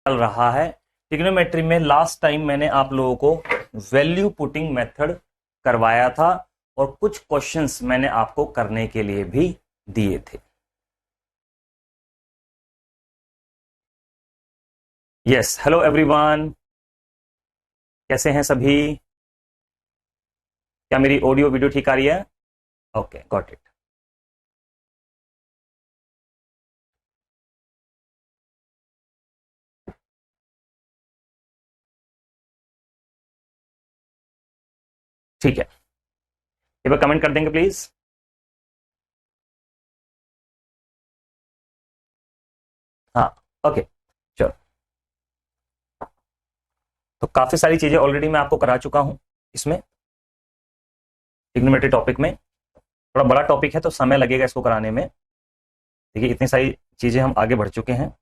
चल रहा है। ट्रिग्नोमेट्री में लास्ट टाइम मैंने आप लोगों को वैल्यू पुटिंग मेथड करवाया था और कुछ क्वेश्चंस मैंने आपको करने के लिए भी दिए थे। यस, हेलो एवरीवन, कैसे हैं सभी? क्या मेरी ऑडियो वीडियो ठीक आ रही है? Okay, got it. ठीक है, एक बार कमेंट कर देंगे प्लीज। हाँ, ओके, चलो। तो काफी सारी चीजें ऑलरेडी मैं आपको करा चुका हूं इसमें, ट्रिग्नोमेट्री टॉपिक में। थोड़ा बड़ा टॉपिक है तो समय लगेगा इसको कराने में। देखिए, इतनी सारी चीजें हम आगे बढ़ चुके हैं।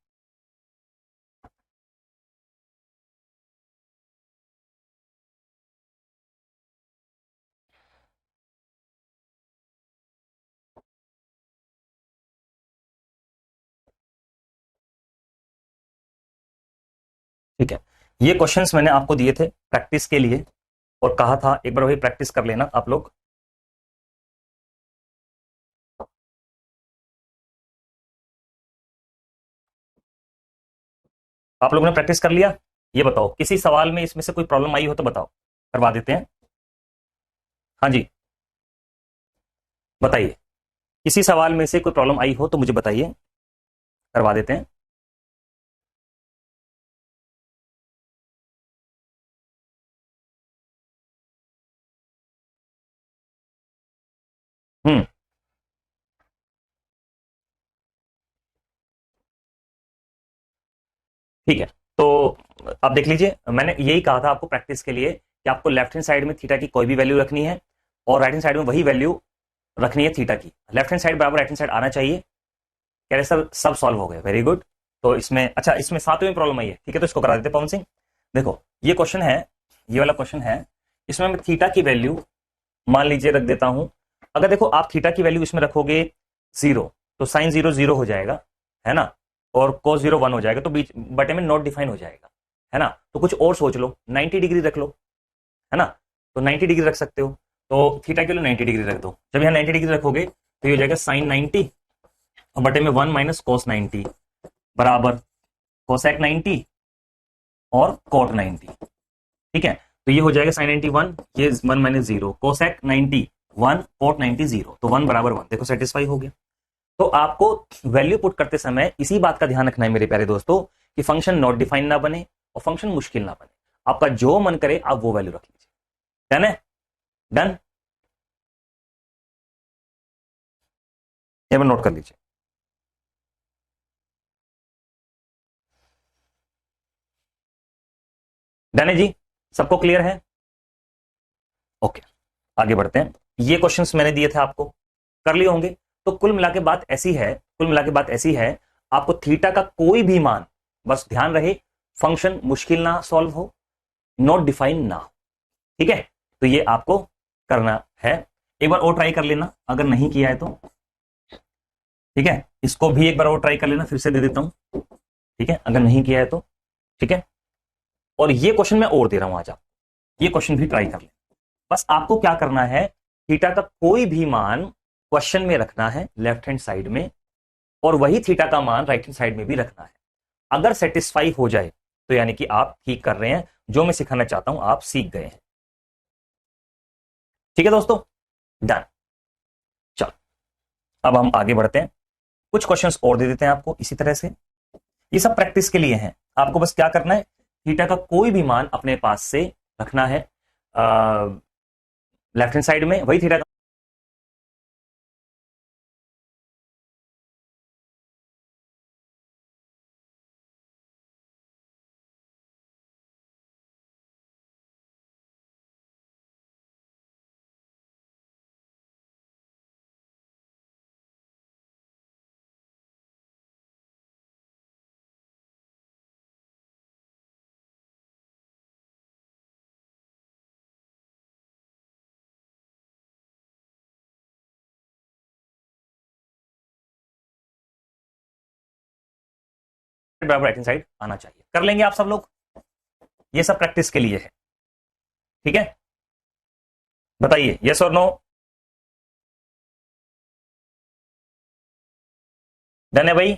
ठीक है, ये क्वेश्चंस मैंने आपको दिए थे प्रैक्टिस के लिए और कहा था एक बार वही प्रैक्टिस कर लेना आप लोग। आप लोगों ने प्रैक्टिस कर लिया? ये बताओ, किसी सवाल में इसमें से कोई प्रॉब्लम आई हो तो बताओ, करवा देते हैं। हाँ जी, बताइए। किसी सवाल में से कोई प्रॉब्लम आई हो तो मुझे बताइए, करवा देते हैं। हम्म। ठीक है, तो आप देख लीजिए, मैंने यही कहा था आपको प्रैक्टिस के लिए कि आपको लेफ्ट हैंड साइड में थीटा की कोई भी वैल्यू रखनी है और राइट हैंड साइड में वही वैल्यू रखनी है थीटा की। लेफ्ट हैंड साइड बराबर राइट हैंड साइड आना चाहिए। कह रहे सर सब सॉल्व हो गए, वेरी गुड। तो इसमें अच्छा, इसमें सातवें प्रॉब्लम आई है, ठीक है, तो इसको करा देते पवन सिंह। देखो, ये क्वेश्चन है, ये वाला क्वेश्चन है। इसमें मैं थीटा की वैल्यू मान लीजिए रख देता हूं। अगर देखो आप थीटा की वैल्यू इसमें रखोगे 0, तो साइन 0 0 हो जाएगा, है ना, और cos 0 1 हो जाएगा, तो बीच बटे में नॉट डिफाइन हो जाएगा, है ना। तो कुछ और सोच लो, 90 डिग्री रख लो, है ना। तो 90 डिग्री रख सकते हो, तो थीटा के लिए 90 डिग्री रख दो। जब यहां 90 डिग्री रखोगे तो ये हो जाएगा साइन 90 और बटे में 1 माइनस कॉस 90 बराबर कोसेक 90 और कॉट 90। ठीक है, तो ये हो जाएगा साइन 90 1, ये 1 माइनस 0, कोसेक 90 1, कॉट 90 0, तो 1 बराबर 1। देखो सेटिस्फाई हो गया। तो आपको वैल्यू पुट करते समय इसी बात का ध्यान रखना है मेरे प्यारे दोस्तों, कि फंक्शन नॉट डिफाइन ना बने और फंक्शन मुश्किल ना बने। आपका जो मन करे आप वो वैल्यू रख लीजिए। डन है? डन? ये नोट कर लीजिए। डन है जी? सबको क्लियर है? ओके, आगे बढ़ते हैं। ये क्वेश्चंस मैंने दिए थे आपको, कर लिए होंगे। तो कुल मिला के बात ऐसी है, कुल मिला के बात ऐसी है, आपको थीटा का कोई भी मान, बस ध्यान रहे, फंक्शन मुश्किल ना सॉल्व हो, नॉट डिफाइन ना हो। ठीक है, तो ये आपको करना है। एक बार और ट्राई कर लेना अगर नहीं किया है तो। ठीक है, इसको भी एक बार और ट्राई कर लेना, फिर से दे देता हूं। ठीक है, अगर नहीं किया है तो। ठीक है, और ये क्वेश्चन मैं और दे रहा हूं आज, आप ये क्वेश्चन भी ट्राई कर लें। बस आपको क्या करना है, थीटा का कोई भी मान क्वेश्चन में रखना है लेफ्ट हैंड साइड में, और वही थीटा का मान राइट हैंड साइड में भी रखना है। अगर सेटिस्फाई हो जाए तो यानी कि आप ठीक कर रहे हैं, जो मैं सिखाना चाहता हूं आप सीख गए हैं। ठीक है दोस्तों, डन। चलो, अब हम आगे बढ़ते हैं, कुछ क्वेश्चंस और दे देते हैं आपको इसी तरह से। ये सब प्रैक्टिस के लिए हैं, आपको बस क्या करना है, थीटा का कोई भी मान अपने पास से रखना है लेफ्ट हैंड साइड में, वही थीटा बराबर राइट हैंड साइड आना चाहिए। कर लेंगे आप सब लोग, ये सब प्रैक्टिस के लिए है, ठीक है? बताइए यस और नो। डन है भाई?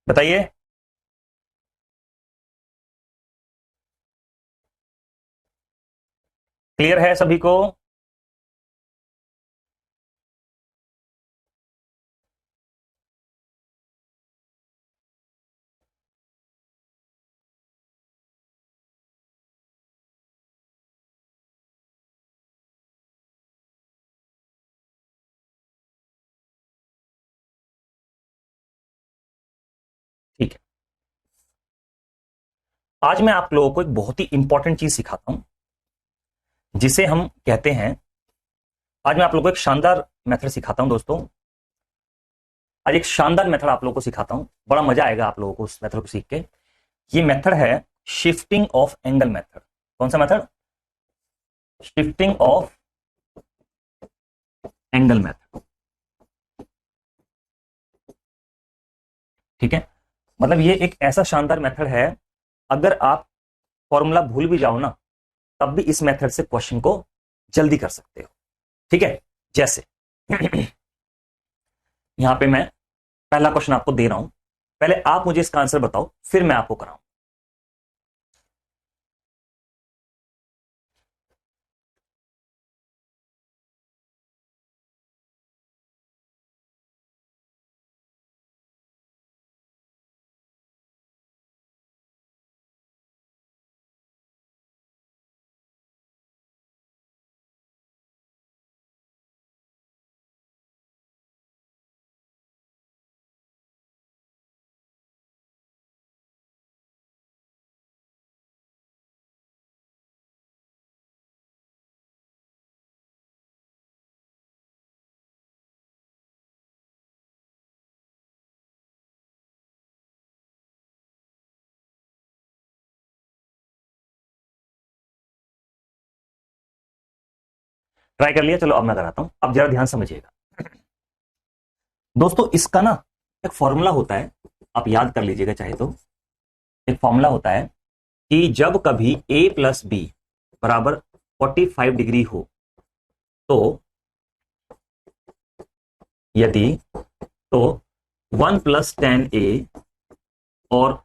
बताइए। क्लियर है सभी को? ठीक है, आज मैं आप लोगों को एक बहुत ही इंपॉर्टेंट चीज सिखाता हूं, जिसे हम कहते हैं, आज मैं आप लोगों को एक शानदार मेथड सिखाता हूं दोस्तों। आज एक शानदार मेथड आप लोगों को सिखाता हूं, बड़ा मजा आएगा आप लोगों को उस मेथड को सीख के। ये मेथड है शिफ्टिंग ऑफ एंगल मेथड। कौन सा method? Shifting of angle method. ठीक है, मतलब ये एक ऐसा शानदार मेथड है, अगर आप फॉर्मूला भूल भी जाओ ना, तब भी इस मेथड से क्वेश्चन को जल्दी कर सकते हो। ठीक है, जैसे यहां पे मैं पहला क्वेश्चन आपको दे रहा हूं, पहले आप मुझे इसका आंसर बताओ, फिर मैं आपको कराऊं। ट्राई कर लिया, चलो अब मैं कराता हूं। अब जरा ध्यान समझिएगा दोस्तों, इसका ना एक फॉर्मूला होता है, आप याद कर लीजिएगा चाहे तो। एक फॉर्मूला होता है कि जब कभी a प्लस बी बराबर 45 डिग्री हो, तो यदि तो 1 प्लस टेन ए और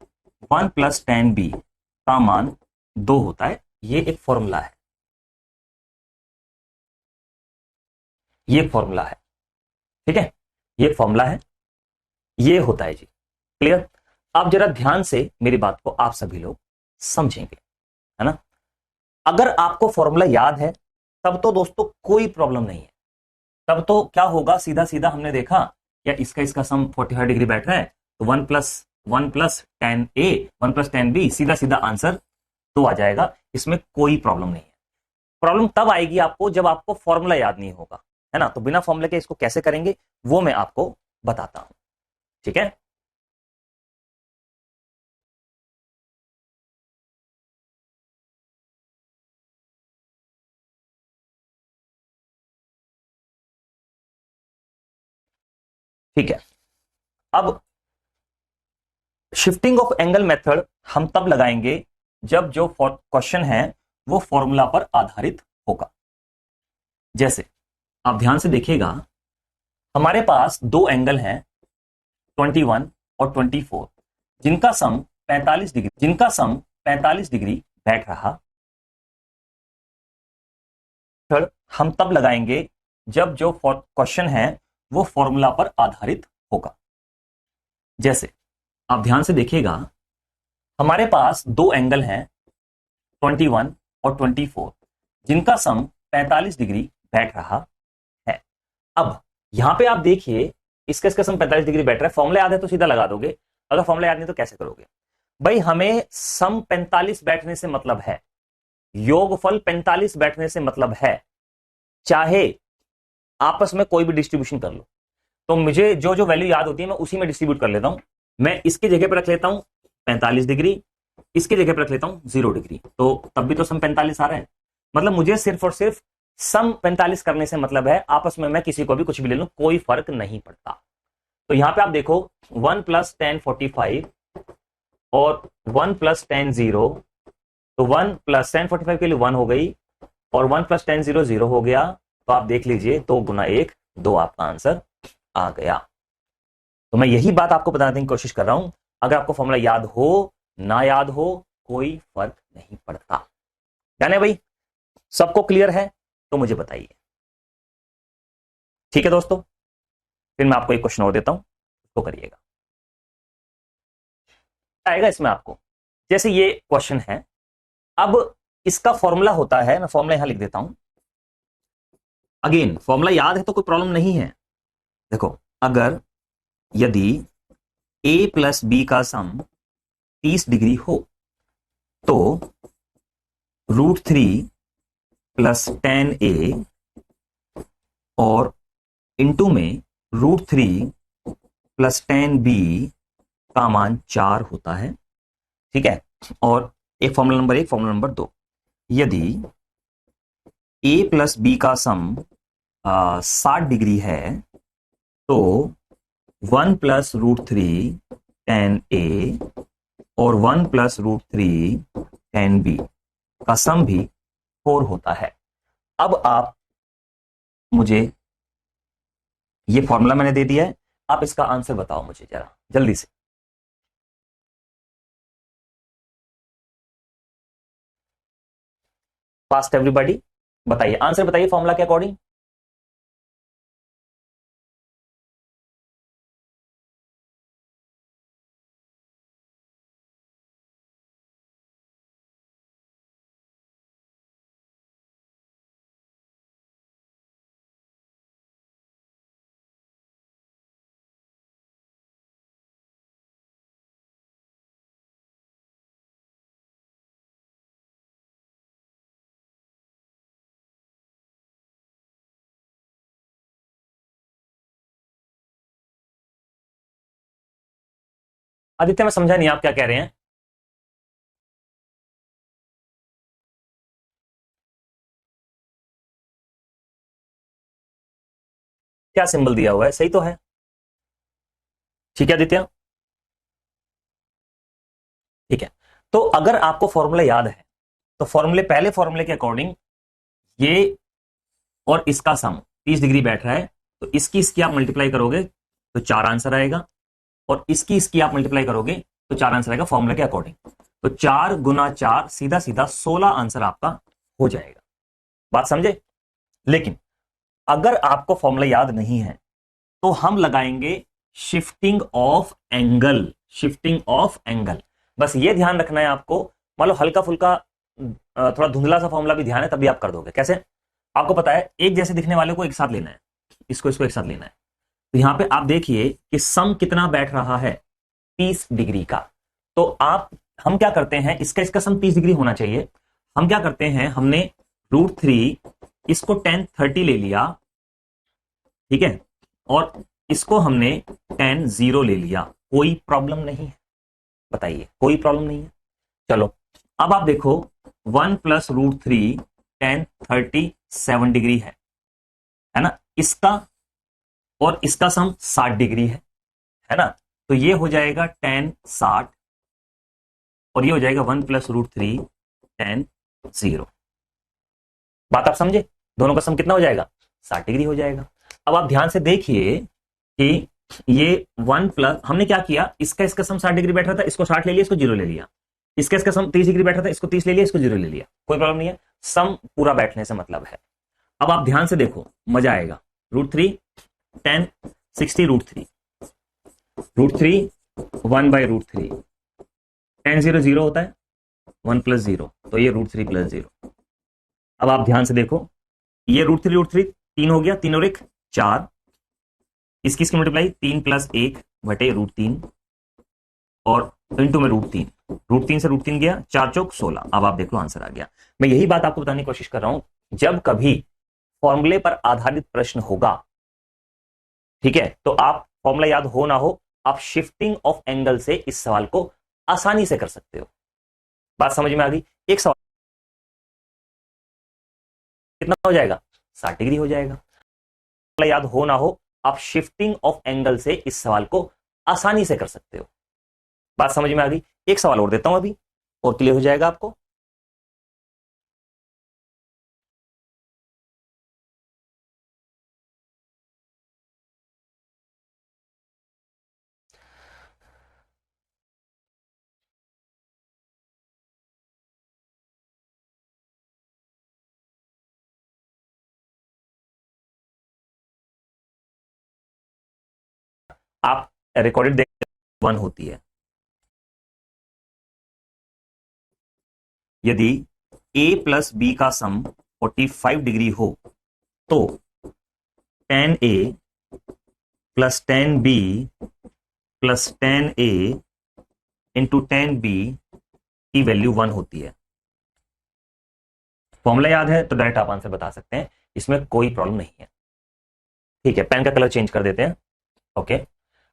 1 प्लस टेन बी का मान 2 होता है। ये एक फॉर्मूला है, ये फॉर्मूला है, ठीक है, ये फॉर्मूला है, ये होता है जी। क्लियर? आप जरा ध्यान से मेरी बात को आप सभी लोग समझेंगे, है ना? अगर आपको फॉर्मूला याद है तब तो दोस्तों कोई प्रॉब्लम नहीं है। तब तो क्या होगा, सीधा सीधा हमने देखा या इसका सम 45 डिग्री बैठ रहा है, तो 1 प्लस टेन ए 1 प्लस टेन बी, सीधा सीधा आंसर तो आ जाएगा। इसमें कोई प्रॉब्लम नहीं है। प्रॉब्लम तब आएगी आपको जब आपको फॉर्मूला याद नहीं होगा, है ना? तो बिना फॉर्मूले के इसको कैसे करेंगे वो मैं आपको बताता हूं, ठीक है? ठीक है, अब शिफ्टिंग ऑफ एंगल मेथड हम तब लगाएंगे जब जो क्वेश्चन है वो फॉर्मूला पर आधारित होगा। जैसे आप ध्यान से देखिएगा, हमारे पास दो एंगल हैं 21 और 24, जिनका सम 45 डिग्री बैठ रहा। हम तब लगाएंगे जब जो क्वेश्चन है वो फॉर्मूला पर आधारित होगा। जैसे आप ध्यान से देखिएगा, हमारे पास दो एंगल हैं 21 और 24, जिनका सम 45 डिग्री बैठ रहा है। अब यहां पे आप देखिए, इसका सम 45 डिग्री बैठ रहा है। फॉर्मूला याद है तो सीधा लगा दोगे, अगर फॉर्मूला याद नहीं तो कैसे करोगे भाई? हमें सम 45 बैठने से मतलब है, योगफल 45 बैठने से मतलब है, चाहे आपस में कोई भी डिस्ट्रीब्यूशन कर लो, तो मुझे जो जो वैल्यू याद होती है मैं उसी में डिस्ट्रीब्यूट कर लेता हूं। मैं इसकी जगह पर रख लेता हूं 45 डिग्री, इसकी जगह पर रख लेता हूं 0 डिग्री, तो तब भी तो सम 45 आ रहा है। मतलब मुझे सिर्फ और सिर्फ सम 45 करने से मतलब है आपस में मैं किसी को भी कुछ भी ले लूं, कोई फर्क नहीं पड़ता। तो यहां पे आप देखो 1 + 1045 और 1 + 10 0, तो 1 + 1045 के लिए 1 हो गई और 1 + 10 0 0 हो गया। तो आप देख लीजिए 2 × 1 2 आपका आंसर आ गया। तो मैं यही बात आपको बताने की कोशिश कर रहा हूं, अगर आपको फॉर्मूला याद हो ना याद हो कोई फर्क नहीं पड़ता। यानी भाई सबको क्लियर है तो मुझे बताइए। ठीक है दोस्तों, फिर मैं आपको एक क्वेश्चन और देता हूं, उसको करिएगा। आएगा इसमें आपको, जैसे ये क्वेश्चन है, अब इसका फॉर्मूला होता है, मैं फॉर्मूला यहां लिख देता हूं। अगेन फॉर्मूला याद है तो कोई प्रॉब्लम नहीं है। देखो, अगर यदि a + b का सम 30 डिग्री हो तो √3 + 10a और इंटू में √3 + 10b का मान 4 होता है। ठीक है, और एक फॉर्मूला नंबर 1, फॉर्मूला नंबर 2, यदि a + b का सम 60 डिग्री है तो 1 + √3 10a और 1 + √3 10b का सम भी 4 होता है। अब आप मुझे, ये फॉर्मूला मैंने दे दिया है, आप इसका आंसर बताओ मुझे जरा जल्दी से। फास्ट एवरीबॉडी, बताइए आंसर, बताइए फॉर्मूला के अकॉर्डिंग। आदित्य मैं समझा नहीं आप क्या कह रहे हैं। क्या सिंबल दिया हुआ है, सही तो है। ठीक है आदित्य, ठीक है। तो अगर आपको फॉर्मूला याद है तो फॉर्मूले, पहले फॉर्मूले के अकॉर्डिंग ये और इसका सम 30 डिग्री बैठ रहा है, तो इसकी इसकी आप मल्टीप्लाई करोगे तो 4 आंसर आएगा, और इसकी इसकी आप मल्टीप्लाई करोगे तो 4 आंसर आएगा फॉर्मूला के अकॉर्डिंग। तो 4 × 4 सीधा सीधा 16 आंसर आपका हो जाएगा। बात समझे। लेकिन अगर आपको फॉर्मूला याद नहीं है तो हम लगाएंगे shifting of angle, shifting of angle. बस ये ध्यान रखना है आपको, मान लो हल्का फुल्का थोड़ा धुंधला सा फॉर्मूला भी ध्यान है तभी आप कर दोगे। कैसे, आपको पता है एक जैसे दिखने वाले को एक साथ लेना है, इसको इसको एक साथ लेना है। तो यहां पे आप देखिए कि सम कितना बैठ रहा है, 30 डिग्री का। तो आप, हम क्या करते हैं, इसका इसका सम 30 डिग्री होना चाहिए। हम क्या करते हैं, हमने √3 इसको 10 30 ले लिया, ठीक है, और इसको हमने 10 0 ले लिया, कोई प्रॉब्लम नहीं है। बताइए, कोई प्रॉब्लम नहीं है। चलो अब आप देखो 1 + √3 10 37 डिग्री है ना, इसका और इसका सम 60 डिग्री है ना। तो ये हो जाएगा 10 60 और ये हो जाएगा 1 + √3 10 0। बात आप समझे, दोनों का सम कितना हो जाएगा, 60 डिग्री हो जाएगा। अब आप ध्यान से देखिए कि ये 1 प्लस, हमने क्या किया, इसका इसका सम 60 डिग्री बैठ रहा था, इसको 60 ले लिया, इसको 0 ले लिया। इसका इसका सम 30 डिग्री बैठ रहा था, इसको 30 ले लिया, इसको 0 ले लिया, कोई प्रॉब्लम नहीं है। सम पूरा बैठने से मतलब है। अब आप ध्यान से देखो, मजा आएगा। √3 10 60 √3 √3 1/√3 10 0 0 होता है, 1 + 0, तो ये √3 + 0। अब आप ध्यान से देखो, ये √3 3 हो गया, 3 और 1 4, इसकी इसकी मल्टीप्लाई 3 + 1 / √3 और इंटू में √3, √3 से √3 गया, 4 चौक 16। अब आप देख लो आंसर आ गया। मैं यही बात आपको बताने की कोशिश कर रहा हूं, जब कभी फॉर्मूले पर आधारित प्रश्न होगा, ठीक है, तो आप फॉर्मूला याद हो ना हो, आप शिफ्टिंग ऑफ एंगल से इस सवाल को आसानी से कर सकते हो। बात समझ में आ गई। एक सवाल कितना हो जाएगा, 60 डिग्री हो जाएगा। याद हो ना हो, आप शिफ्टिंग ऑफ एंगल से इस सवाल को आसानी से कर सकते हो। बात समझ में आ गई? एक सवाल और देता हूं अभी, और क्लियर हो जाएगा आपको। आप रिकॉर्डेड देख, 1 होती है। यदि a प्लस बी का सम 45 डिग्री हो तो tan a plus tan b plus tan a into tan b की वैल्यू 1 होती है। फॉर्मूला याद है तो डायरेक्ट आप आंसर बता सकते हैं, इसमें कोई प्रॉब्लम नहीं है। ठीक है, पेन का कलर चेंज कर देते हैं। ओके,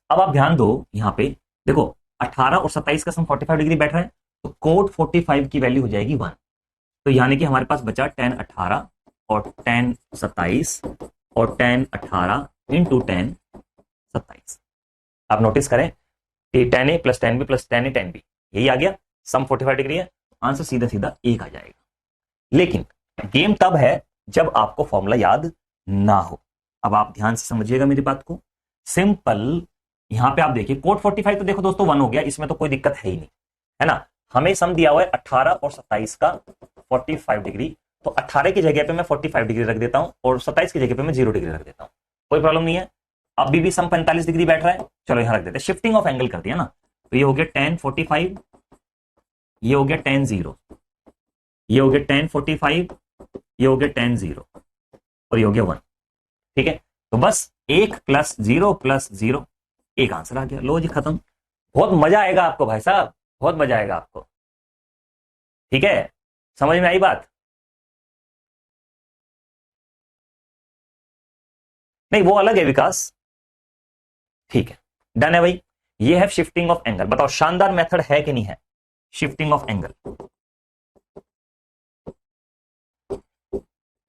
अब आप ध्यान दो, यहां पे देखो 18 और 27 का सम 45 डिग्री बैठ रहा है, तो कोट 45 की वैल्यू हो जाएगी 1। तो यानी कि हमारे पास बचा tan 18 और tan 27 और tan 18 इंटू tan 27। आप नोटिस करें कि tan a plus tan b plus tan a tan b, यही आ गया, सम 45 डिग्री है, आंसर सीधा सीधा 1 आ जाएगा। लेकिन गेम तब है जब आपको फॉर्मूला याद ना हो। अब आप ध्यान से समझिएगा मेरी बात को। सिंपल, यहां पे आप देखिए कोट 45 तो देखो दोस्तों 1 हो गया, इसमें तो कोई दिक्कत है ही नहीं, है ना। हमें सम दिया हुआ है 18 और 27 का 45 डिग्री, तो 18 की जगह पे मैं 45 डिग्री रख देता हूं और 27 की जगह पे मैं 0 डिग्री रख देता हूं, कोई प्रॉब्लम नहीं है। अभी भी सम 45 डिग्री बैठ रहा है, चलो यहां रख देते हैं, शिफ्टिंग ऑफ एंगल कर दिया ना। तो ये हो गया tan 45, ये हो गया tan 0, ये हो गया tan 45, ये हो गया tan 0 और ये हो गया 1। ठीक है, तो बस 1 प्लस 0 प्लस 0, एक आंसर आ गया, लो जी खत्म। बहुत मजा आएगा आपको भाई साहब, बहुत मजा आएगा आपको। ठीक है, समझ में आई बात? नहीं वो अलग है विकास। ठीक है, डन है भाई। ये है शिफ्टिंग ऑफ एंगल। बताओ शानदार मेथड है कि नहीं है शिफ्टिंग ऑफ एंगल?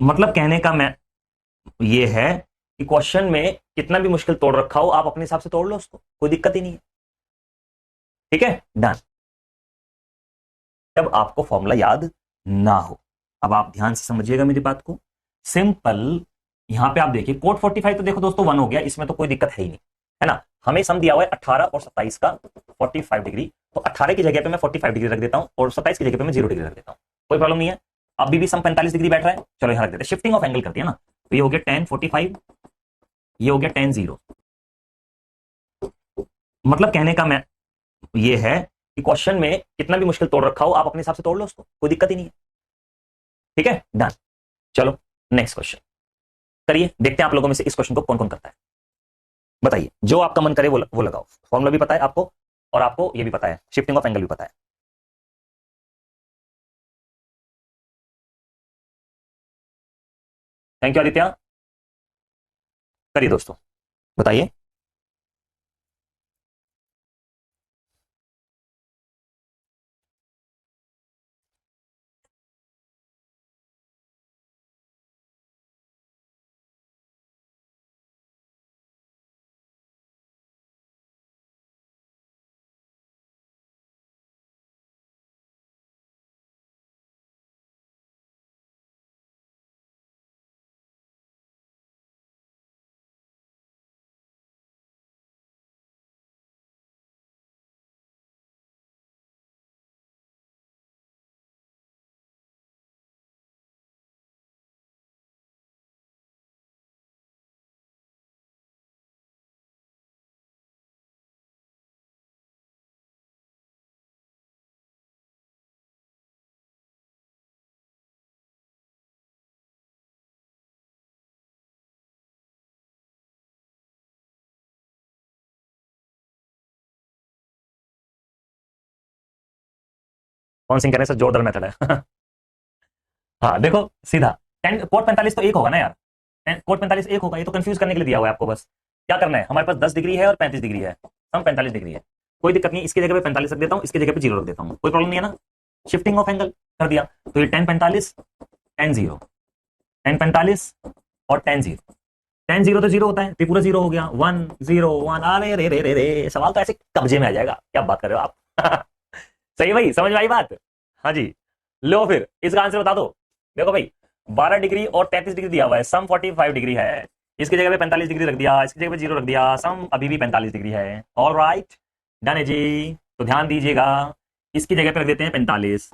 मतलब कहने का मैं ये है कि क्वेश्चन में कितना भी मुश्किल तोड़ रखा हो, आप अपने हिसाब से तोड़ लो उसको, कोई दिक्कत ही नहीं है। ठीक है, डन। जब आपको फॉर्मूला याद ना हो, अब आप ध्यान से समझिएगा मेरी बात को। सिंपल, यहां पे आप देखिए कोट 45 तो देखो दोस्तों 1 हो गया, इसमें तो कोई दिक्कत है ही नहीं, है ना। हमें सम दिया हुआ है 18 और 27 का 45 डिग्री, तो 18 की जगह पे मैं 45 डिग्री रख देता हूं और 27 की जगह पे मैं 0 डिग्री रख देता हूं, कोई प्रॉब्लम नहीं है। अभी भी सम 45 डिग्री बैठ रहा है, चलो यहां रख देते हैं, शिफ्टिंग ऑफ एंगल कर दिया ना। तो ये हो गया tan 45, ये हो गया tan 0। मतलब कहने का मैं ये है कि क्वेश्चन में कितना भी मुश्किल तोड़ रखा हो, आप अपने हिसाब से तोड़ लो उसको, कोई दिक्कत ही नहीं है। ठीक है, डन। चलो नेक्स्ट क्वेश्चन करिए, देखते हैं आप लोगों में से इस क्वेश्चन को कौन कौन करता है। बताइए, जो आपका मन करे वो लगाओ। फॉर्मूला भी पता है आपको और आपको ये भी पता है, शिफ्टिंग ऑफ एंगल भी पता है। थैंक यू आदित्य, करिए दोस्तों, बताइए। कौन सिंह कहने से जोरदार मेथड है। हाँ देखो सीधा, कोट 45 तो एक होगा ना यार, कोट 45 एक होगा, ये तो कंफ्यूज करने के लिए दिया हुआ है आपको। बस क्या करना है, हमारे पास 10 डिग्री है और 35 डिग्री है, हम 45 डिग्री है, कोई दिक्कत नहीं, इसकी जगह पे 45 रख देता हूं, इसकी जगह पे 0 रख देता हूं, कोई प्रॉब्लम नहीं है ना। शिफ्टिंग ऑफ एंगल कर दिया, तो ये tan 45 tan 0, टेन 45 और टेन 0। टेन 0 तो 0 होता है, तो पूरा 0 हो गया। 1 0 1। अरे रे रे रे रे, सवाल तो ऐसे कब्जे में आ जाएगा, क्या बात कर रहे हो आप। सही भाई, समझ में आई बात। हाँ जी, लो फिर इसका आंसर बता दो। देखो भाई, 12 डिग्री और 33 डिग्री दिया हुआ है, सम 45 डिग्री है। इसकी जगह पे 45 डिग्री रख दिया, इसकी जगह पे 0 रख दिया, सम अभी भी 45 डिग्री है। ऑल राइट, डन है जी। तो ध्यान दीजिएगा, इसकी जगह पे रख देते हैं 45,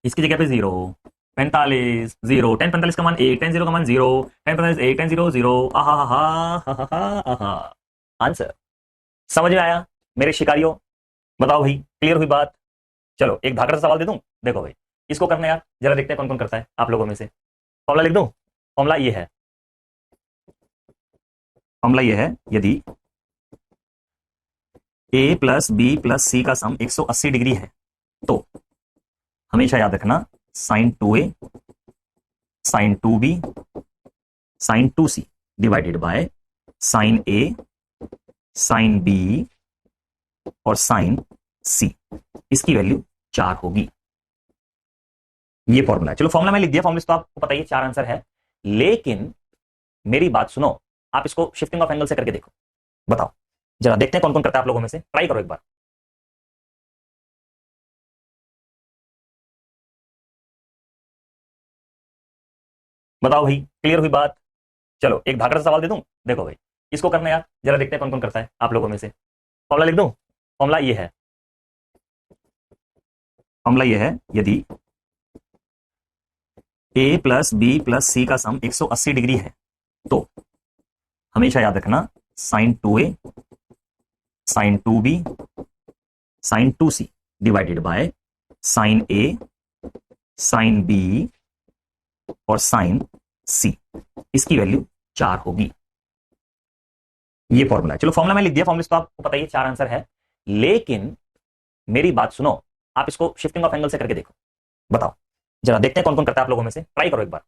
इसकी जगह पे 0, 45 0, 10 45 का मान 1, 10 0 का मान 0, 10 45 1, 10 0 0। आहा हा हा हा हा। आंसर समझ में आया मेरे शिकारियों? बताओ भाई, क्लियर हुई बात? चलो एक भागड़ सा सवाल दे दूं, देखो भाई, इसको करना यार, जरा देखते हैं कौन कौन करता है आप लोगों में से। फॉर्मूला लिख दूं? फॉर्मूला ये है, फॉर्मूला ये है, यदि a plus B plus C का सम 180 डिग्री है तो हमेशा याद रखना sine 2a sine 2b sine 2c divided by sine a sine b और साइन c, इसकी वैल्यू 4 होगी। ये फॉर्मूला है। चलो फॉर्मूला में लिख दिया, फॉर्मूला तो आपको पता ही है 4 आंसर है। लेकिन मेरी बात सुनो, आप इसको शिफ्टिंग ऑफ एंगल से करके देखो। बताओ जरा, देखते हैं कौन कौन करता है आप लोगों में से, ट्राई करो एक बार। बताओ भाई, क्लियर हुई बात? चलो एक भागड़ सा सवाल दे दूं, देखो भाई, इसको करना यार, जरा देखते हैं कौन कौन करता है आप लोगों में से। फॉर्मूला लिख दूं? फॉर्मूला ये है, फॉर्मूला ये है, यदि a plus B plus C का सम 180 डिग्री है तो हमेशा याद रखना sine 2a sine 2b sine 2c divided by sine a sine b और साइन c, इसकी वैल्यू 4 होगी। ये फॉर्मूला है। चलो फॉर्मूला में लिख दिया, फॉर्मूला तो आपको पता ही है 4 आंसर है। लेकिन मेरी बात सुनो, आप इसको शिफ्टिंग ऑफ एंगल से करके देखो। बताओ जरा, देखते हैं कौन कौन करता है आप लोगों में से, ट्राई करो एक बार।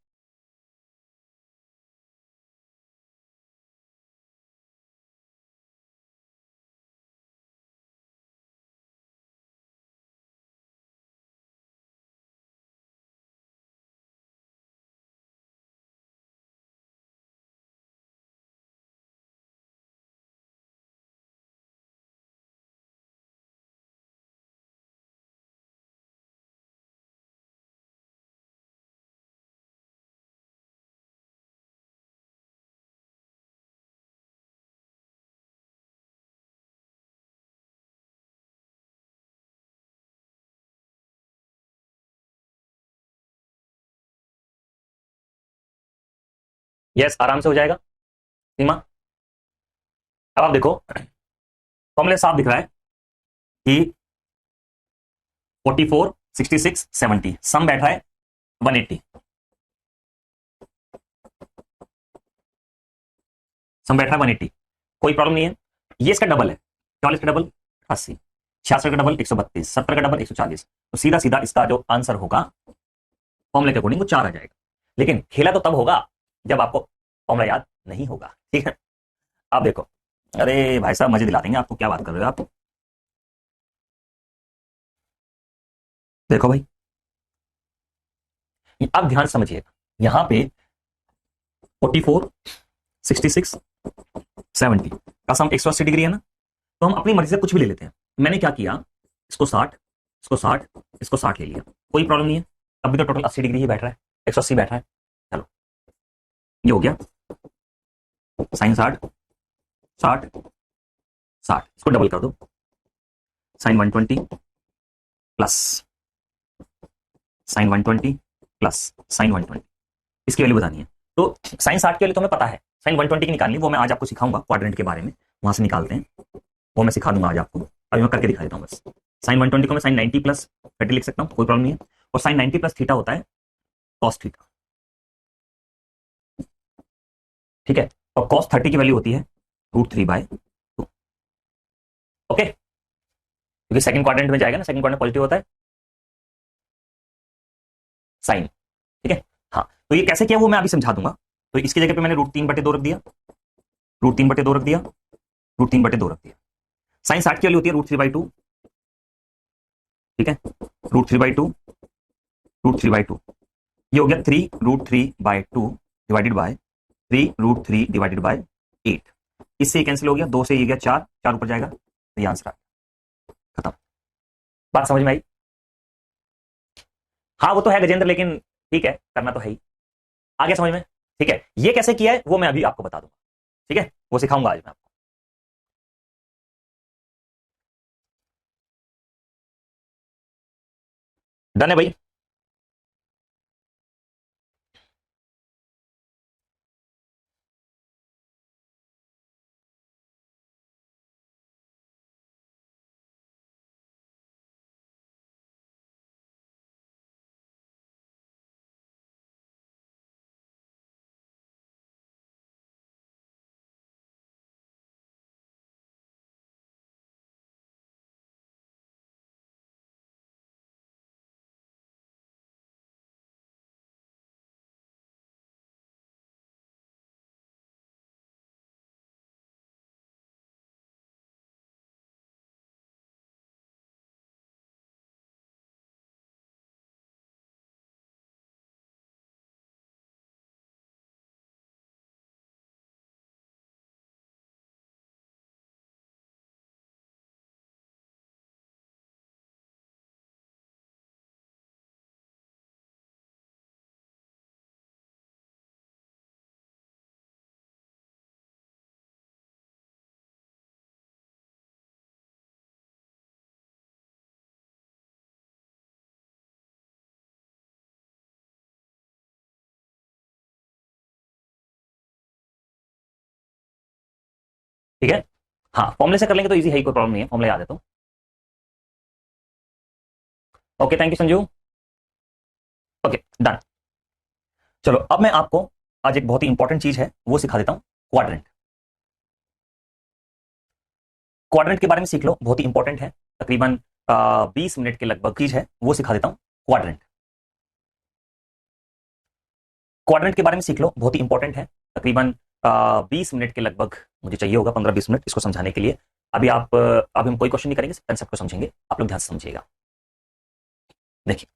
यस, आराम से हो जाएगा सीमा। अब आप देखो, फॉर्मूले साफ दिख रहा है कि 44 66 70, सम बैठा है 180, सम बैठा है 180, कोई प्रॉब्लम नहीं है। ये इसका डबल है, 44 का डबल 80, 66 का डबल 132, 70 का डबल 140। तो सीधा सीधा इसका जो आंसर होगा फॉर्मूले के अकॉर्डिंग वो 4 आ जाएगा। लेकिन खेला तो तब होगा जब आपको फॉर्मूला याद नहीं होगा, ठीक है? आप देखो, अरे भाई साहब मजे दिला देंगे आपको, क्या बात कर रहे हो आप। देखो भाई, आप ध्यान समझिएगा, यहां पे 44 66 70 का सम 180 डिग्री है ना, तो हम अपनी मर्जी से कुछ भी ले लेते हैं। मैंने क्या किया, इसको 60, इसको 60, इसको 60 ले लिया, कोई प्रॉब्लम नहीं है। अभी तो टोटल 80 डिग्री ही बैठ रहा है, 180 बैठ रहा है। चलो ये हो गया, साइन 60 60 60, इसको डबल कर दो, sine 120 plus sine 120 plus sine 120, इसकी वैल्यू बतानी है। तो साइन 60 की वैल्यू तो हमें पता है, साइन 120 की निकालनी, वो मैं आज आपको सिखाऊंगा क्वाड्रेंट के बारे में, वहां से निकालते हैं, वो मैं सिखा दूंगा आज आपको। अभी मैं करके दिखा देता हूं बस। साइन 120 को मैं साइन 90 प्लस 30 लिख सकता हूं, कोई प्रॉब्लम नहीं है। और साइन 90 प्लस थीटा होता है कॉस थीटा, ठीक है? और कॉस 30 की वैल्यू होती है √3/2। ओके, क्योंकि सेकंड क्वाड्रेंट में जाएगा ना, सेकंड क्वाड्रेंट पॉजिटिव होता है साइन, ठीक है? हाँ, तो ये कैसे किया वो मैं अभी समझा दूंगा। तो इसकी जगह पे मैंने √3/2 रख दिया, √3/2 रख दिया, √3/2 रख दिया। साइन 60 की वैल्यू होती है √3/2, ठीक है? √3/2 √3/2, ये हो गया 3 √3/2 डिवाइडेड बाय 3√3 डिवाइडेड बाय 8। इससे कैंसिल हो गया, 2 से ये गया 4, 4 ऊपर जाएगा, तो ये आंसर आ गया। खत्म। बात समझ में आई? हाँ वो तो है गजेंद्र, लेकिन ठीक है, करना तो है ही। आ गया समझ में? ठीक है, ये कैसे किया है वो मैं अभी आपको बता दूंगा। ठीक है, वो सिखाऊंगा आज मैं आपको। डन है भाई? ठीक है, हाँ फॉर्मुले से कर लेंगे तो इजी है, कोई प्रॉब्लम नहीं है, फॉर्मुला याद है तो। Okay, thank you Sanju. Okay done. चलो अब मैं आपको आज एक बहुत ही इंपॉर्टेंट चीज है वो सिखा देता हूं, क्वाड्रेंट। क्वाड्रेंट के बारे में सीख लो, बहुत ही इंपॉर्टेंट है, तकरीबन 20 मिनट के लगभग चीज है, वो सिखा देता हूं, क्वाड्रेंट। क्वाड्रेंट के बारे में सीख लो, बहुत ही इंपॉर्टेंट है, तकरीबन 20 मिनट के लगभग मुझे चाहिए होगा, 15-20 मिनट इसको समझाने के लिए। अभी अभी हम कोई क्वेश्चन नहीं करेंगे, कंसेप्ट को समझेंगे, आप लोग ध्यान से समझिएगा। देखिए,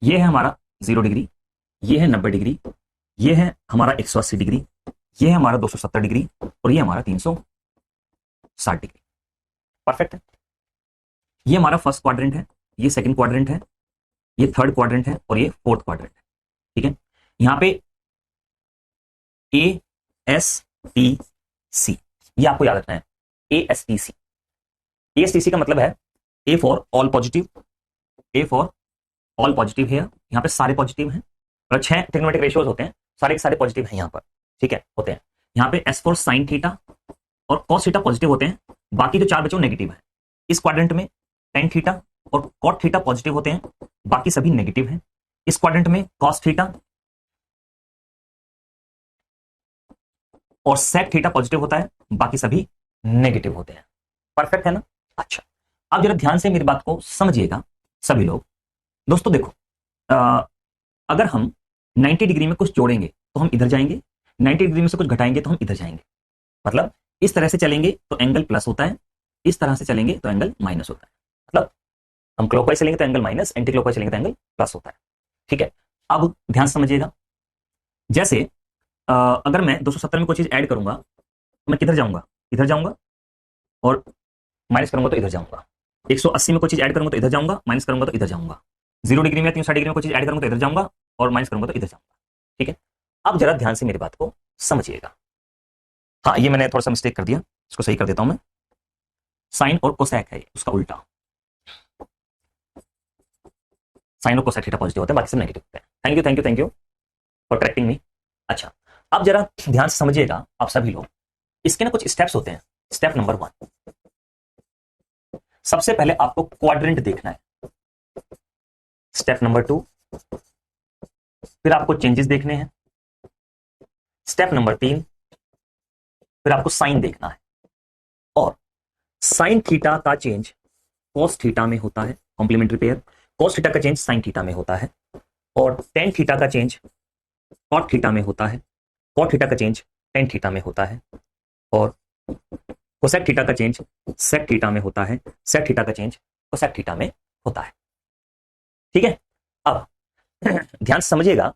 ये है हमारा 0 डिग्री, ये है 90 डिग्री, ये है हमारा 180 डिग्री, ये है हमारा 270 डिग्री, और ये हमारा 360 डिग्री। परफेक्ट है। ये हमारा फर्स्ट क्वाड्रेंट है, ये सेकंड क्वाड्रेंट है, ये थर्ड क्वाड्रेंट है, और ये फोर्थ क्वाड्रेंट है। ठीक है, यहां पे ASTC, ये आपको याद रखना है, ASTC। ASTC का मतलब है A for all positive, A for all positive है, यहाँ पे सारे पॉजिटिव हैं, और 6 ट्रिग्नोमेट्रिक रेशियोज होते हैं, सारे के सारे पॉजिटिव हैं यहाँ पर। ठीक है, होते हैं। यहाँ पे S फॉर साइन थीटा और कॉस थीटा पॉजिटिव होते हैं, बाकी जो 4 बचे वो नेगेटिव है। इस क्वाड्रेंट में टेन थीटा और कॉट थीटा पॉजिटिव होते हैं, बाकी सभी नेगेटिव हैं। इस क्वाड्रेंट में कॉस थीटा और सेक थीटा पॉजिटिव होता है, बाकी सभी नेगेटिव होते हैं। परफेक्ट है ना? अच्छा, अब जरा ध्यान से मेरी बात को समझिएगा सभी लोग। दोस्तों देखो, अगर हम 90 डिग्री में कुछ जोड़ेंगे तो हम इधर जाएंगे, 90 डिग्री में से कुछ घटाएंगे तो हम इधर जाएंगे। मतलब इस तरह से चलेंगे तो एंगल प्लस होता है, इस तरह से चलेंगे तो एंगल माइनस होता है। मतलब हम क्लॉकवाइज चलेंगे तो एंगल माइनस, एंटी क्लॉकवाइज चलेंगे तो एंगल प्लस होता है। ठीक है, अब ध्यान समझिएगा, जैसे अगर मैं 270 में कोई चीज ऐड करूंगा तो मैं किधर जाऊंगा? इधर जाऊंगा, और माइनस करूंगा तो इधर जाऊंगा। 180 में कोई चीज ऐड करूंगा तो इधर जाऊंगा, माइनस करूंगा तो इधर जाऊंगा। 0 डिग्री में 360 डिग्री में कोई चीज ऐड करूंगा तो इधर जाऊंगा, और माइनस करूंगा तो इधर जाऊंगा। ठीक है, अब जरा ध्यान से मेरी बात को समझिएगा। हाँ, ये मैंने थोड़ा सा मिस्टेक कर दिया, इसको सही कर देता हूं मैं। साइन और कोसेक है उसका उल्टा, साइन और कोसेक थीटा पॉजिटिव होते हैं, बाकी सब नेगेटिव होते हैं। Thank you thank you thank you for correcting me. अच्छा, अब जरा ध्यान से समझिएगा आप सभी लोग, इसके ना कुछ स्टेप्स होते हैं। स्टेप नंबर 1, सबसे पहले आपको क्वाड्रेंट देखना है। स्टेप नंबर 2, फिर आपको चेंजेस देखने हैं। स्टेप नंबर 3, फिर आपको साइन देखना है। और साइन थीटा का चेंज कॉस थीटा में होता है, कॉम्प्लीमेंट्री पेयर। कॉस थीटा का चेंज साइन थीटा में होता है, और टेन थीटा का चेंज कॉट थीटा में होता है, कॉट थीटा का चेंज टेन थीटा में होता है, और कोसेक थीटा का चेंज सेक थीटा में होता है, सेक थीटा का चेंज कोसेक थीटा में होता है। ठीक है। अब ध्यान से समझिएगा,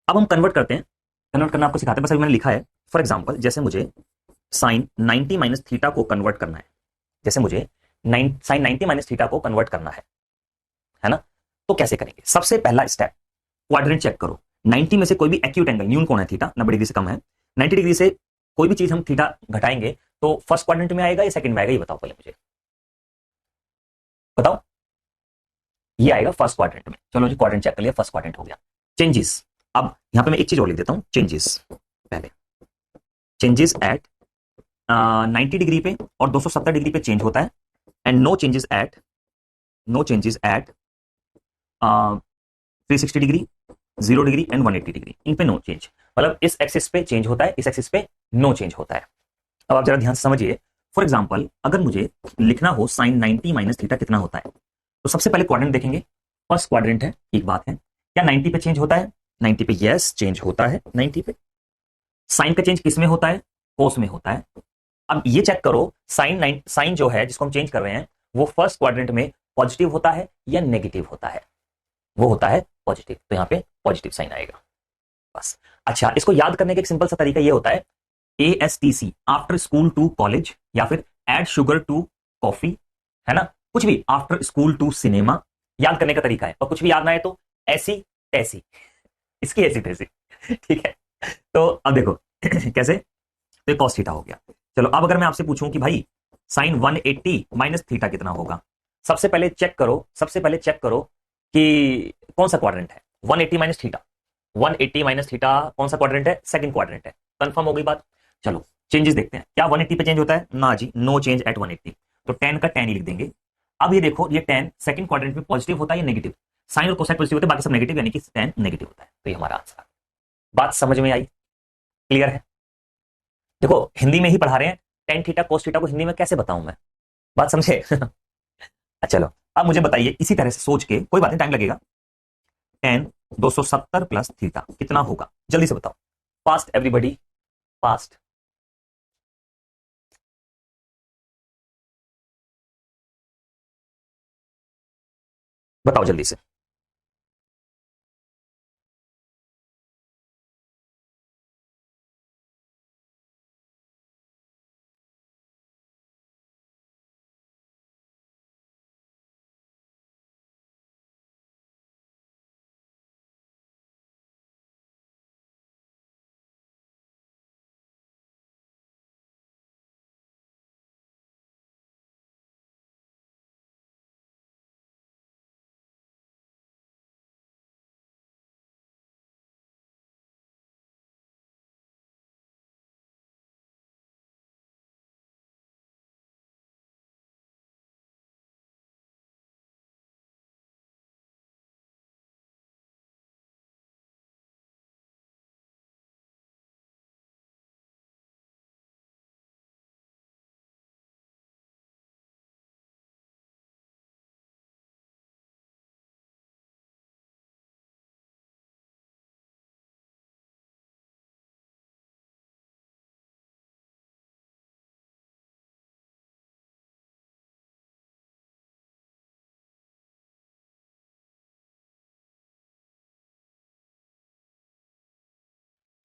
अब हम कन्वर्ट करते हैं, कन्वर्ट करना आपको सिखाते हैं, बस अभी मैंने लिखा है। फॉर एग्जाम्पल जैसे मुझे साइन 90 माइनस थीटा को कन्वर्ट करना है, जैसे मुझे साइन 90 माइनस थीटा को कन्वर्ट करना है ना। तो कैसे करेंगे? सबसे पहला स्टेप, क्वाड्रेंट चेक करो। 90 में से कोई भी एक्यूट एंगल, न्यून कोण है थीटा, 90 डिग्री से कम है, 90 डिग्री से कोई भी चीज हम थीटा घटाएंगे तो फर्स्ट क्वाड्रेंट में आएगा या सेकंड में आएगा, ये बताओ पहले मुझे, बताओ। ये आएगा फर्स्ट क्वाड्रेंट में। चलो जी, क्वाड्रेंट चेक कर लिया, फर्स्ट क्वाड्रेंट हो गया। चेंजेस, अब यहां पे मैं एक चीज और लिख देता हूं, चेंजेस पहले, चेंजेस एट 90 डिग्री पे और 270 डिग्री पे चेंज होता है, and no changes at 360 degree, 0 degree and 180 degree, इन पे नो चेंज। मतलब इस एक्सिस पे चेंज होता है, इस एक्सिस पे नो चेंज होता है। अब आप जरा ध्यान से समझिए। फॉर एग्जाम्पल अगर मुझे लिखना हो साइन 90 माइनस थीटा कितना होता है, तो सबसे पहले क्वाड्रेंट देखेंगे। फर्स्ट क्वाड्रेंट है, एक बात है, क्या 90 पे चेंज होता है? 90 पे यस चेंज होता है। 90 पे साइन का चेंज किस में होता है? कोस में होता है। अब ये चेक करो, साइन जो है जिसको हम चेंज कर रहे हैं, वो फर्स्ट क्वाड्रेंट में पॉजिटिव होता है या नेगेटिव होता है? वो होता है पॉजिटिव, तो यहां पे पॉजिटिव साइन आएगा, बस। अच्छा, इसको याद करने का एक सिंपल सा तरीका ये होता है, ASTC, after school to college, या फिर एड शुगर टू कॉफी, है ना, कुछ भी, आफ्टर स्कूल टू सिनेमा, याद करने का तरीका है। और कुछ भी याद ना है तो ऐसी तैसी, इसकी ऐसी तैसी ठीक है। तो अब देखो कैसे, तो ये cos थीटा हो गया। चलो अब अगर मैं आपसे पूछूं कि भाई साइन 180 माइनस थीटा कितना होगा, सबसे पहले चेक करो कि कौन सा क्वाड्रेंट है। 180 माइनस थीटा, 180 माइनस थीटा कौन सा क्वाड्रेंट है? सेकंड क्वाड्रेंट है। कंफर्म हो गई बात। चलो चेंजेस देखते हैं, क्या 180 पे चेंज होता है? ना जी, नो चेंज एट 180, तो tan का tan ही लिख देंगे। अब ये देखो, ये tan सेकंड क्वाड्रेंट में पॉजिटिव होता है या नेगेटिव? साइन और कोसाइन पॉजिटिव होते हैं, बाकी सब नेगेटिव, यानी कि tan नेगेटिव होता है, तो ये हमारा आंसर। बात समझ में आई? क्लियर है? देखो हिंदी में ही पढ़ा रहे हैं, tan थीटा cos थीटा को हिंदी में कैसे बताऊं मैं, बात समझे चलो अब मुझे बताइए इसी तरह से सोच के, कोई बात नहीं, टाइम लगेगा। tan 270 प्लस थीटा कितना होगा, जल्दी से बताओ, फास्ट एवरीबॉडी, फास्ट। बताओ जल्दी से।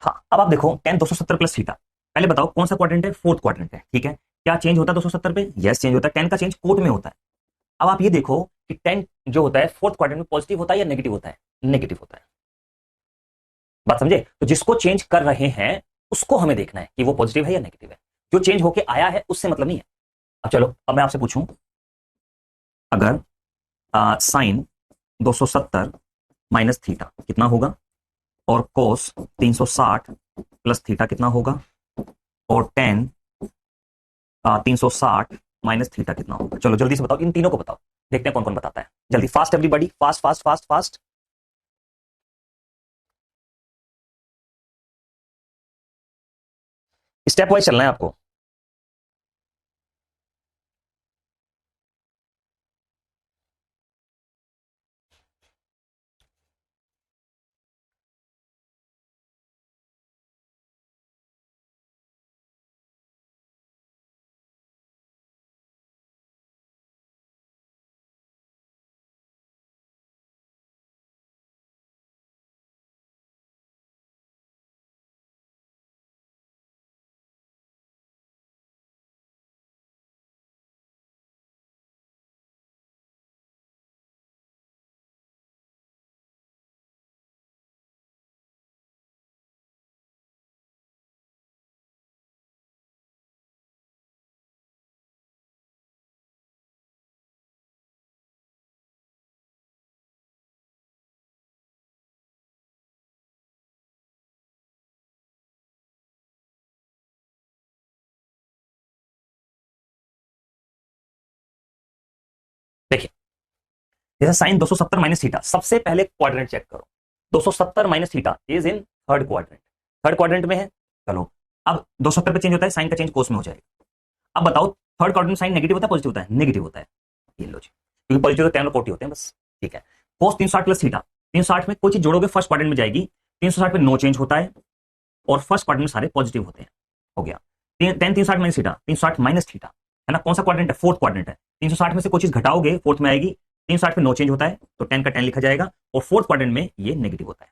हाँ, अब आप देखो tan 270 प्लस थीटा, पहले बताओ कौन सा क्वाड्रेंट है? फोर्थ क्वाड्रेंट है, ठीक है। क्या चेंज होता है 270 पे? यस चेंज होता है। tan का चेंज कोट में होता है। अब आप ये देखो कि tan जो होता है फोर्थ क्वाड्रेंट में पॉजिटिव होता है या नेगेटिव होता है? नेगेटिव होता है। बात समझे? तो जिसको चेंज कर रहे हैं उसको हमें देखना है कि वो पॉजिटिव है या नेगेटिव है, जो चेंज होके आया है उससे मतलब नहीं है। अब चलो, अब मैं आपसे पूछूं, अगर साइन 270 माइनस थीटा कितना होगा, और कोस 360 प्लस थीटा कितना होगा, और टेन 360 माइनस थीटा कितना होगा? चलो जल्दी से बताओ, इन तीनों को बताओ, देखते हैं कौन कौन बताता है। जल्दी, fast everybody, fast fast fast fast. Step wise चलना है आपको। जैसे साइन 270 माइनस थीटा, सबसे पहले क्वाड्रेंट चेक करो। 270 minus theta is in third quadrant, third quadrant में है। चलो अब 270 पे चेंज होता है, साइन का चेंज कोस में हो जाएगा। अब बताओ थर्ड क्वाड्रेंट में साइन नेगेटिव होता है पॉजिटिव होता है? नेगेटिव होता है। ये लो जी, क्योंकि पॉजिटिव तो 10 और 40 होते हैं बस। ठीक है, कोस 360 प्लस थीटा, 360 में कोई चीज जोड़ोगे फर्स्ट क्वाड्रेंट में जाएगी, 360 पे नो चेंज होता है और फर्स्ट क्वाड्रेंट में सारे पॉजिटिव होते हैं। हो गया। 360 माइनस थीटा, 360 माइनस थीटा है ना, कौन सा क्वाड्रेंट है? फोर्थ क्वाड्रेंट है। 360 में से कोई चीज घटाओगे फोर्थ में आएगी, 360 पे नो चेंज होता है तो 10 का 10 लिखा जाएगा और फोर्थ क्वाड्रेंट में ये नेगेटिव होता है।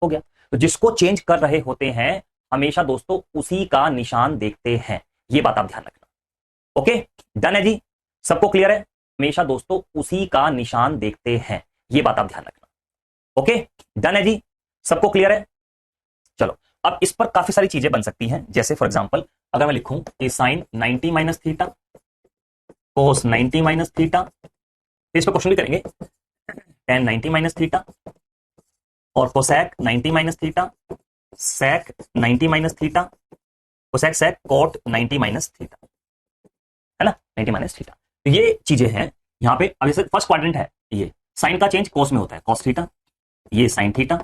हो गया। तो जिसको चेंज कर रहे होते हैं हमेशा दोस्तों उसी का निशान देखते हैं, ये बात आप ध्यान रखना। ओके, डन है जी, सबको क्लियर है? हमेशा दोस्तों उसी का निशान देखते हैं, ये बात आप ध्यान रखना। ओके, डन है जी, सबको क्लियर है? चलो अब इस पर काफी सारी चीजें बन सकती हैं, जैसे फॉर एग्जांपल अगर मैं लिखूं कि sine 90 minus theta cos 90 minus theta, तो इस पर क्वेश्चन भी करेंगे tan 90 माइनस थीटा और cosec 90 minus theta, sec 90 minus theta, cosec sec cot 90 minus theta, है ना, 90 माइनस थीटा। तो ये चीजें हैं यहां पे। अब जैसे फर्स्ट क्वाड्रेंट है, ये साइन का चेंज कोस में होता है, कॉस थीटा, ये साइन थीटा,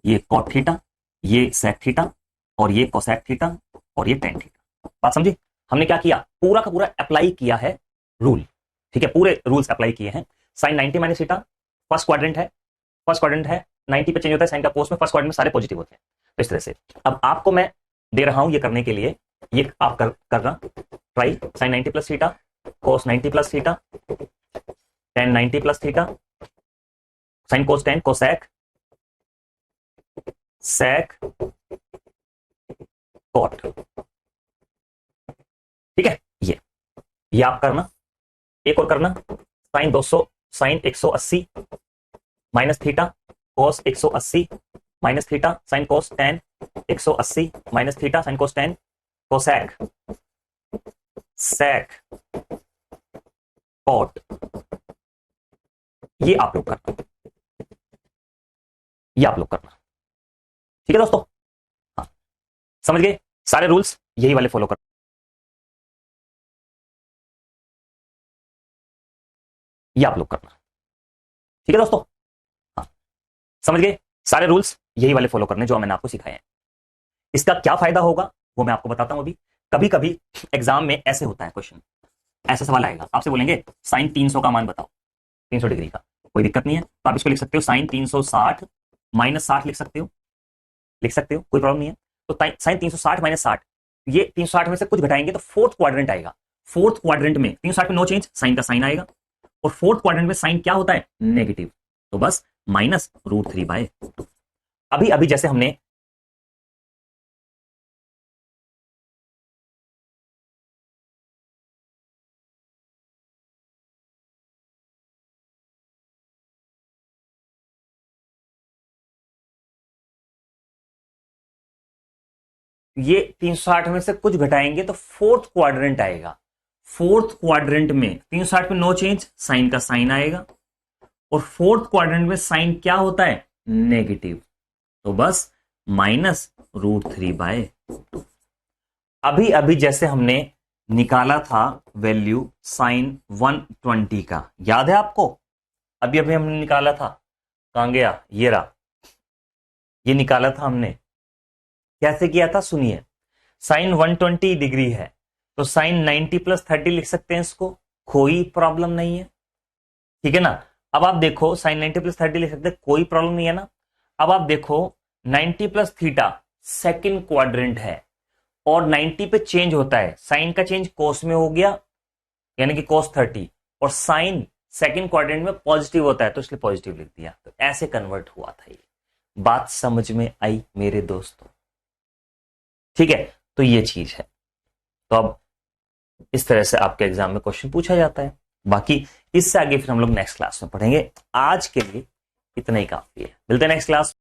ये कॉट थीटा, ये सेक थीटा और ये कोसेक थीटा और ये टेन थीटा। बात समझी? हमने क्या किया, पूरा का पूरा अप्लाई किया है रूल। ठीक है, पूरे रूल्स अप्लाई किए हैं। Sine 90 minus theta first quadrant है, फर्स्ट क्वाड्रेंट है, 90 पे चेंज होता है साइन का कोस में, फर्स्ट क्वाड्रेंट में सारे पॉजिटिव होते हैं। तो इस तरह से अब आपको मैं दे रहा हूं ये करने के लिए, ये आप करना try. Sine 90 plus theta cos 90 plus theta tan 90 plus theta sine cos 10 cosec sec cot. ठीक है, ये आप करना। एक और करना, sine 200 sine 180 minus theta cos 180 minus theta sine cos 10 180 minus theta sine cos 10 cosec sec cot. ये आप लोग करना, ये आप लोग करना। ठीक है दोस्तों, हाँ समझ गए सारे रूल्स, यही वाले फॉलो कर। ये आप लोग करना। ठीक है दोस्तों, हाँ समझ गए सारे रूल्स, यही वाले फॉलो करने जो मैंने आपको सिखाए हैं। इसका क्या फायदा होगा वो मैं आपको बताता हूं अभी। कभी कभी एग्जाम में ऐसे होता है क्वेश्चन, ऐसा सवाल आएगा, आपसे बोलेंगे साइन 300 का मान बताओ, 300 डिग्री का। कोई दिक्कत नहीं है, तो आप इसको लिख सकते हो साइन 360 माइनस 60 लिख सकते हो, लिख सकते हो, कोई प्रॉब्लम नहीं है। तो साइन 360 माइनस 60, ये 360 में से कुछ घटाएंगे तो फोर्थ क्वाड्रेंट आएगा। फोर्थ क्वाड्रेंट में 360 में नो चेंज, साइन का साइन आएगा और फोर्थ क्वाड्रेंट में साइन क्या होता है? नेगेटिव। तो बस माइनस √3/2। अभी अभी जैसे हमने ये 360 में से कुछ घटाएंगे तो फोर्थ क्वाड्रेंट आएगा। फोर्थ क्वाड्रेंट में 360 में नो चेंज, साइन का साइन आएगा और फोर्थ क्वाड्रेंट में साइन क्या होता है? नेगेटिव। तो बस माइनस √3/2। अभी अभी जैसे हमने निकाला था वैल्यू साइन 120 का, याद है आपको? अभी अभी हमने निकाला था, कहां गया, ये रहा, ये निकाला था हमने। कैसे किया था सुनिए, साइन 120 डिग्री है तो साइन 90 प्लस 30 लिख सकते हैं इसको, कोई प्रॉब्लम नहीं है। ठीक है ना? अब आप देखो साइन 90 प्लस 30 लिख सकते हैं, कोई प्रॉब्लम नहीं है ना। अब आप देखो 90 प्लस थीटा सेकेंड क्वाड्रेंट है और 90 पे चेंज होता है, साइन का चेंज कोस में हो गया यानी कि कोस 30, और साइन सेकेंड क्वाड्रेंट में पॉजिटिव होता है तो इसलिए पॉजिटिव लिख दिया। तो ऐसे कन्वर्ट हुआ था ये। बात समझ में आई मेरे दोस्तों? ठीक है, तो ये चीज है। तो अब इस तरह से आपके एग्जाम में क्वेश्चन पूछा जाता है। बाकी इससे आगे फिर हम लोग नेक्स्ट क्लास में पढ़ेंगे। आज के लिए इतना ही काफी है, मिलते हैं नेक्स्ट क्लास।